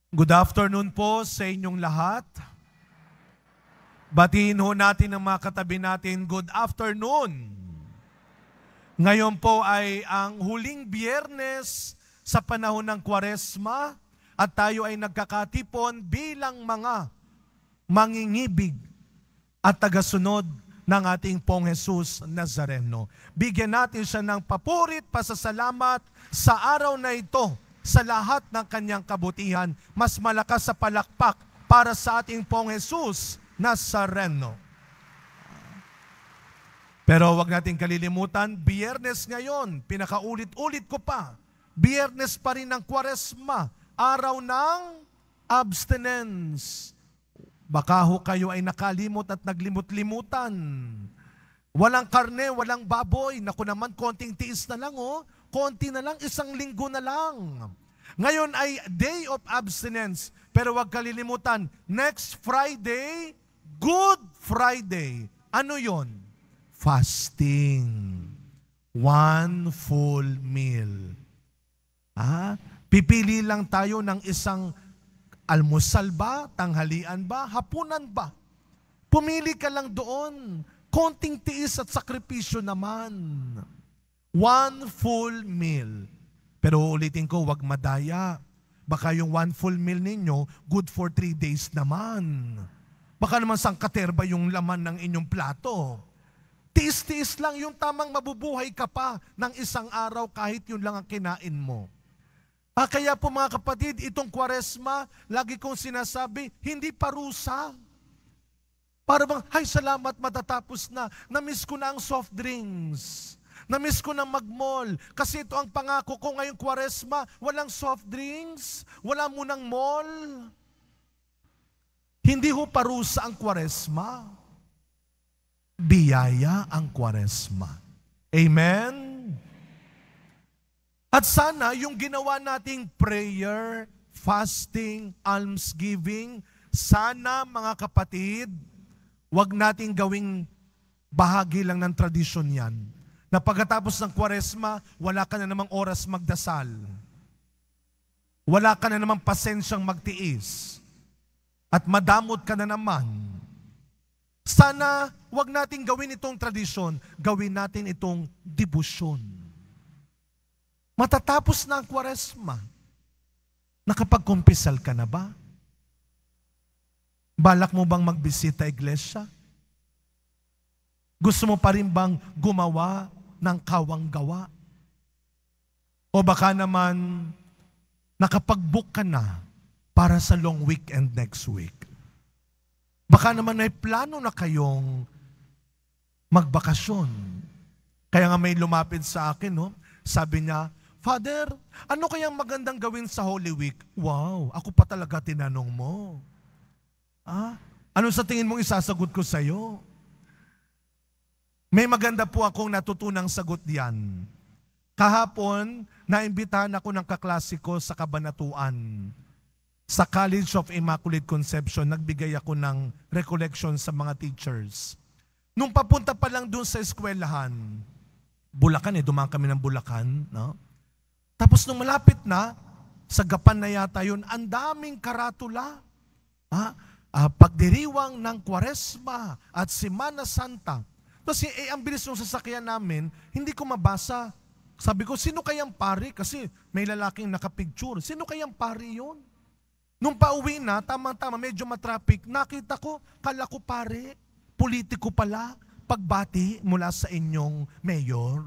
Good afternoon po sa inyong lahat. Batiin ho natin ang mga katabi natin, good afternoon. Ngayon po ay ang huling Biyernes sa panahon ng Kwaresma at tayo ay nagkakatipon bilang mga mangingibig at tagasunod ng ating Pong Jesus Nazareno. Bigyan natin siya ng papurit, pasasalamat sa araw na ito sa lahat ng kanyang kabutihan. Mas malakas sa palakpak para sa ating Pong Jesus Nazareno. Pero wag natin kalilimutan, Biyernes ngayon, pinakaulit-ulit ko pa, Biyernes pa rin ng Kwaresma, araw ng abstinence. Baka ho kayo ay nakalimot at naglimot-limutan. Walang karne, walang baboy. Naku naman, konting tiis na lang konti na lang, isang linggo na lang. Ngayon ay day of abstinence. Pero wag kalilimutan, next Friday, Good Friday. Ano yon? Fasting. One full meal. Pipili lang tayo ng isang almusal ba, tanghalian ba, hapunan ba? Pumili ka lang doon. Konting tiis at sakripisyo naman. One full meal. Pero ulitin ko, wag madaya. Baka yung one full meal ninyo, good for 3 days naman. Baka naman sangkaterba yung laman ng inyong plato. Tiis-tiis lang, yung tamang mabubuhay ka pa ng isang araw kahit yun lang ang kinain mo. Kaya po mga kapatid, itong Kwaresma, lagi kong sinasabi, hindi parusa. Para bang, ay salamat matatapos na, namiss ko na ang soft drinks. Namiss ko na mag-mall. Kasi ito ang pangako ko ngayong Kwaresma, walang soft drinks, wala munang mall. Hindi ho parusa ang Kwaresma. Biyaya ang Kwaresma. Amen? At sana yung ginawa nating prayer, fasting, almsgiving, sana mga kapatid, wag nating gawing bahagi lang ng tradisyon yan. Na pagkatapos ng Kwaresma, wala ka na namang oras magdasal. Wala ka na namang pasensyang magtiis. At madamot ka na naman. Sana wag nating gawin itong tradisyon, gawin natin itong debosyon. Matatapos na ang Kwaresma. Nakapagkumpisal ka na ba? Balak mo bang magbisita iglesia? Gusto mo pa rin bang gumawa ng kawang-gawa? O baka naman nakapag-book ka na para sa long weekend next week? Baka naman may plano na kayong magbakasyon. Kaya nga may lumapit sa akin, sabi niya, Father, ano kayang magandang gawin sa Holy Week? Wow, ako pa talaga tinanong mo. Ano sa tingin mong isasagot ko sa'yo? May maganda po akong natutunang sagot diyan. Kahapon, naimbitahan ako ng kaklase ko sa Kabanatuan. Sa College of Immaculate Conception, nagbigay ako ng recollection sa mga teachers. Nung papunta pa lang doon sa eskwelahan, Bulacan dumaan kami ng Bulacan, no? Tapos nung malapit na, sa Gapan na yata yun, ang daming karatula. Pagdiriwang ng Kwaresma at Semana Santa. Kasi ang bilis ng sasakyan namin, hindi ko mabasa. Sabi ko, sino kayang pari? Kasi may lalaking nakapicture. Sino kayang pari yun? Nung pauwi na, tama-tama, medyo matraffic, nakita ko, kala ko pare, politiko pala, pagbati mula sa inyong mayor.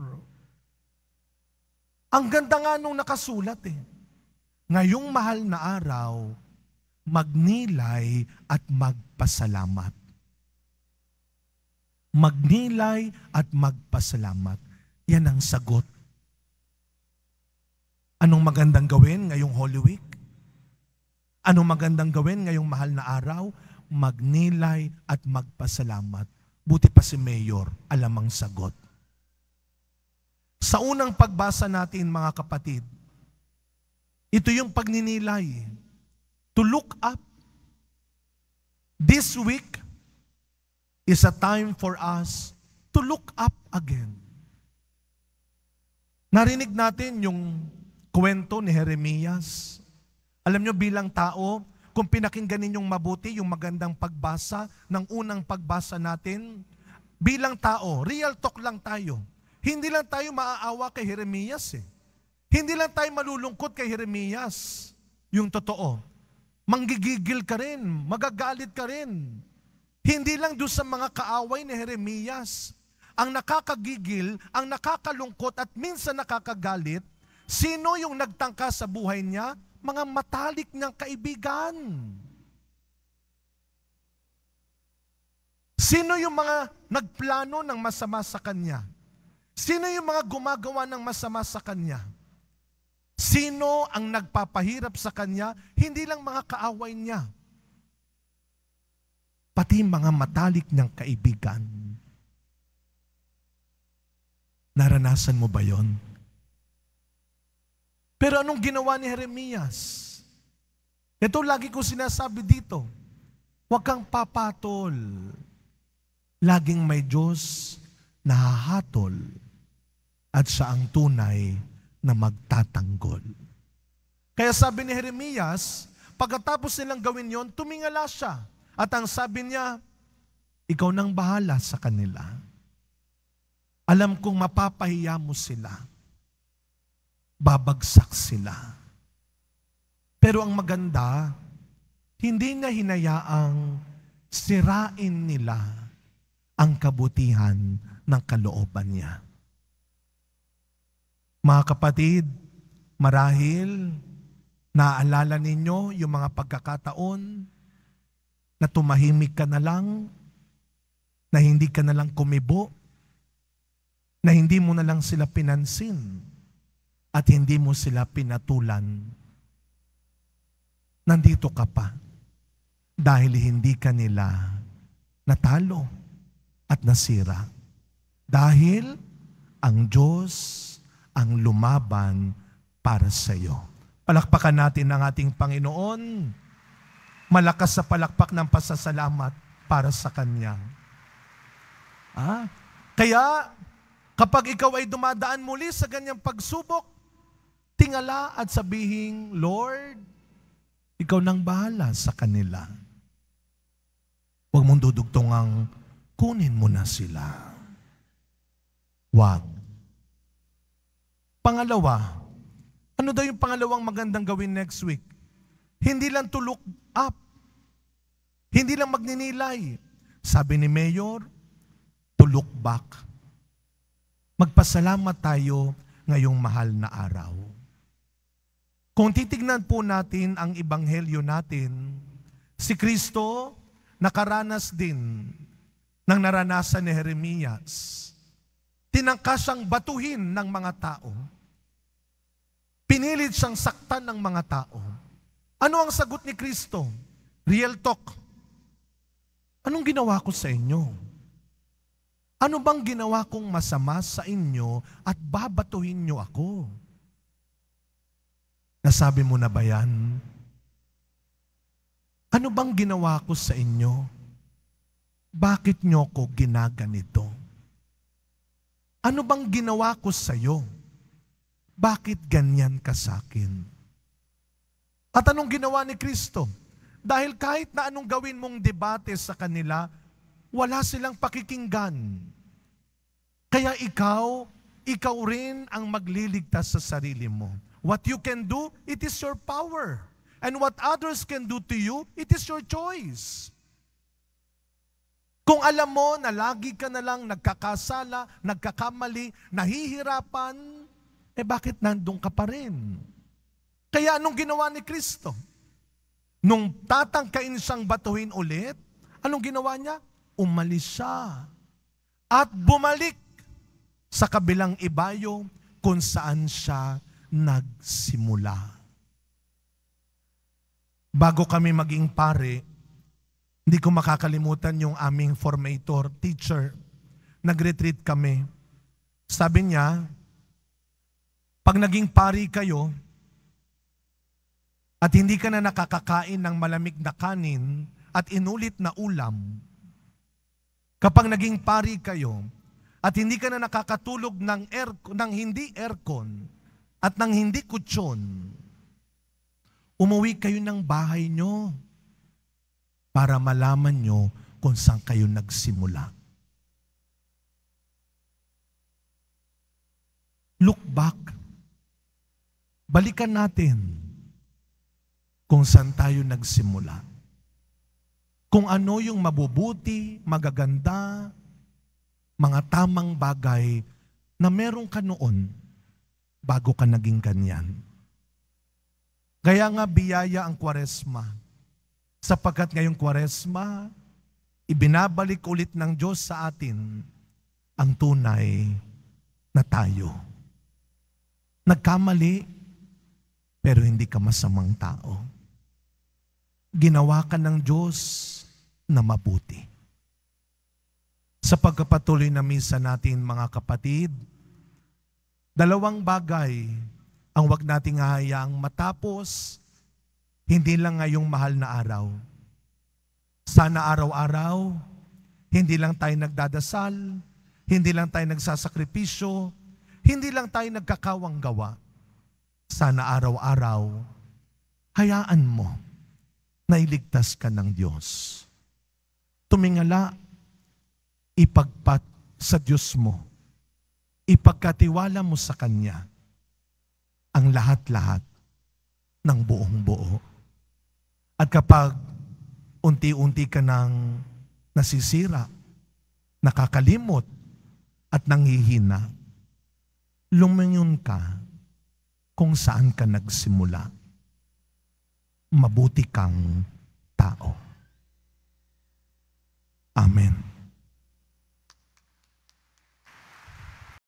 Ang ganda nga nung nakasulat Ngayong mahal na araw, magnilay at magpasalamat. Magnilay at magpasalamat. Yan ang sagot. Anong magandang gawin ngayong Holy Week? Anong magandang gawin ngayong mahal na araw? Magnilay at magpasalamat. Buti pa si Mayor, alam ang sagot. Sa unang pagbasa natin mga kapatid, ito yung pagninilay. To look up. This week is a time for us to look up again. Narinig natin yung kwento ni Jeremias. Alam nyo bilang tao, kung pinakinggan ninyong mabuti yung magandang pagbasa ng unang pagbasa natin, bilang tao, real talk lang tayo. Hindi lang tayo maaawa kay Jeremias eh. Hindi lang tayo malulungkot kay Jeremias. Yung totoo. Manggigigil ka rin, magagalit ka rin. Hindi lang doon sa mga kaaway ni Jeremias. Ang nakakagigil, ang nakakalungkot at minsan nakakagalit, sino yung nagtangka sa buhay niya? Mga matalik niyang kaibigan. Sino yung mga nagplano ng masama sa kanya? Sino yung mga gumagawa ng masama sa kanya? Sino ang nagpapahirap sa kanya? Hindi lang mga kaaway niya. Pati mga matalik niyang kaibigan. Naranasan mo ba yon? Pero anong ginawa ni Jeremias? Ito lagi ko sinasabi dito. Huwag kang papatol. Laging may Diyos na hahatol at siya ang tunay na magtatanggol. Kaya sabi ni Jeremias, pagkatapos nilang gawin yon, tumingala siya. At ang sabi niya, ikaw nang bahala sa kanila. Alam kong mapapahiya mo sila. Babagsak sila. Pero ang maganda, hindi niya hinayaang sirain nila ang kabutihan ng kalooban niya. Mga kapatid, marahil naaalala ninyo yung mga pagkakataon na tumahimik ka na lang, na hindi ka na lang kumibo, na hindi mo na lang sila pinansin, at hindi mo sila pinatulan. Nandito ka pa dahil hindi ka nila natalo at nasira. Dahil ang Diyos ang lumaban para sa iyo. Palakpakan natin ang ating Panginoon. Malakas sa palakpak ng pasasalamat para sa Kanya. Kaya, kapag ikaw ay dumadaan muli sa ganyang pagsubok, tingala at sabihing, Lord, ikaw nang bahala sa kanila. Huwag mong dudugtong ang kunin mo na sila. Huwag. Pangalawa, ano daw yung pangalawang magandang gawin next week? Hindi lang to look up. Hindi lang magninilay. Sabi ni Mayor, to look back. Magpasalamat tayo ngayong mahal na araw. Kung titignan po natin ang ebanghelyo natin, si Kristo nakaranas din ng naranasan ni Jeremias. Tinangka siyang batuhin ng mga tao. Pinilit siyang saktan ng mga tao. Ano ang sagot ni Kristo? Real talk. Anong ginawa ko sa inyo? Ano bang ginawa kong masama sa inyo at babatuhin niyo ako? Nasabi mo na ba yan? Ano bang ginawa ko sa inyo? Bakit niyo ko ginaganito? Ano bang ginawa ko sa iyo? Bakit ganyan ka sa akin? At anong ginawa ni Kristo? Dahil kahit na anong gawin mong debate sa kanila, wala silang pakikinggan. Kaya ikaw rin ang magliligtas sa sarili mo. What you can do, it is your power. And what others can do to you, it is your choice. Kung alam mo na lagi ka na lang nagkakasala, nagkakamali, nahihirapan, bakit nandun ka pa rin? Kaya anong ginawa ni Kristo? Nung tatangkain siyang batuhin ulit, anong ginawa niya? Umalis siya. At bumalik sa kabilang ibayo kung saan siya nagsimula. Bago kami maging pare, hindi ko makakalimutan yung aming formator, teacher. Nag-retreat kami. Sabi niya, pag naging pari kayo, at hindi ka na nakakakain ng malamig na kanin at inulit na ulam, kapag naging pari kayo, at hindi ka na nakakatulog ng hindi aircon at ng hindi kutsyon, Umuwi kayo ng bahay nyo para malaman nyo kung saan kayo nagsimula. Look back. Balikan natin kung saan tayo nagsimula. Kung ano yung mabubuti, magaganda, mga tamang bagay na meron ka noon bago ka naging ganyan. Kaya nga biyaya ang Kwaresma. Sapagkat ngayong Kwaresma, ibinabalik ulit ng Diyos sa atin ang tunay na tayo. Nagkamali, pero hindi ka masamang tao. Ginawa ka ng Diyos na mabuti. Sa pagkapatuloy na misa natin, mga kapatid, dalawang bagay ang wag nating hahayaang matapos, hindi lang ngayong mahal na araw. Sana araw-araw, hindi lang tayo nagdadasal, hindi lang tayo nagsasakripisyo, hindi lang tayo nagkakawang gawa. Sana araw-araw, hayaan mo na iligtas ka ng Diyos. Tumingala, ipagpat sa Diyos mo, ipagkatiwala mo sa Kanya ang lahat-lahat ng buong buo. At kapag unti-unti ka nang nasisira, nakakalimot at nanghihina, lumingon ka kung saan ka nagsimula. Mabuti kang tao. Amen.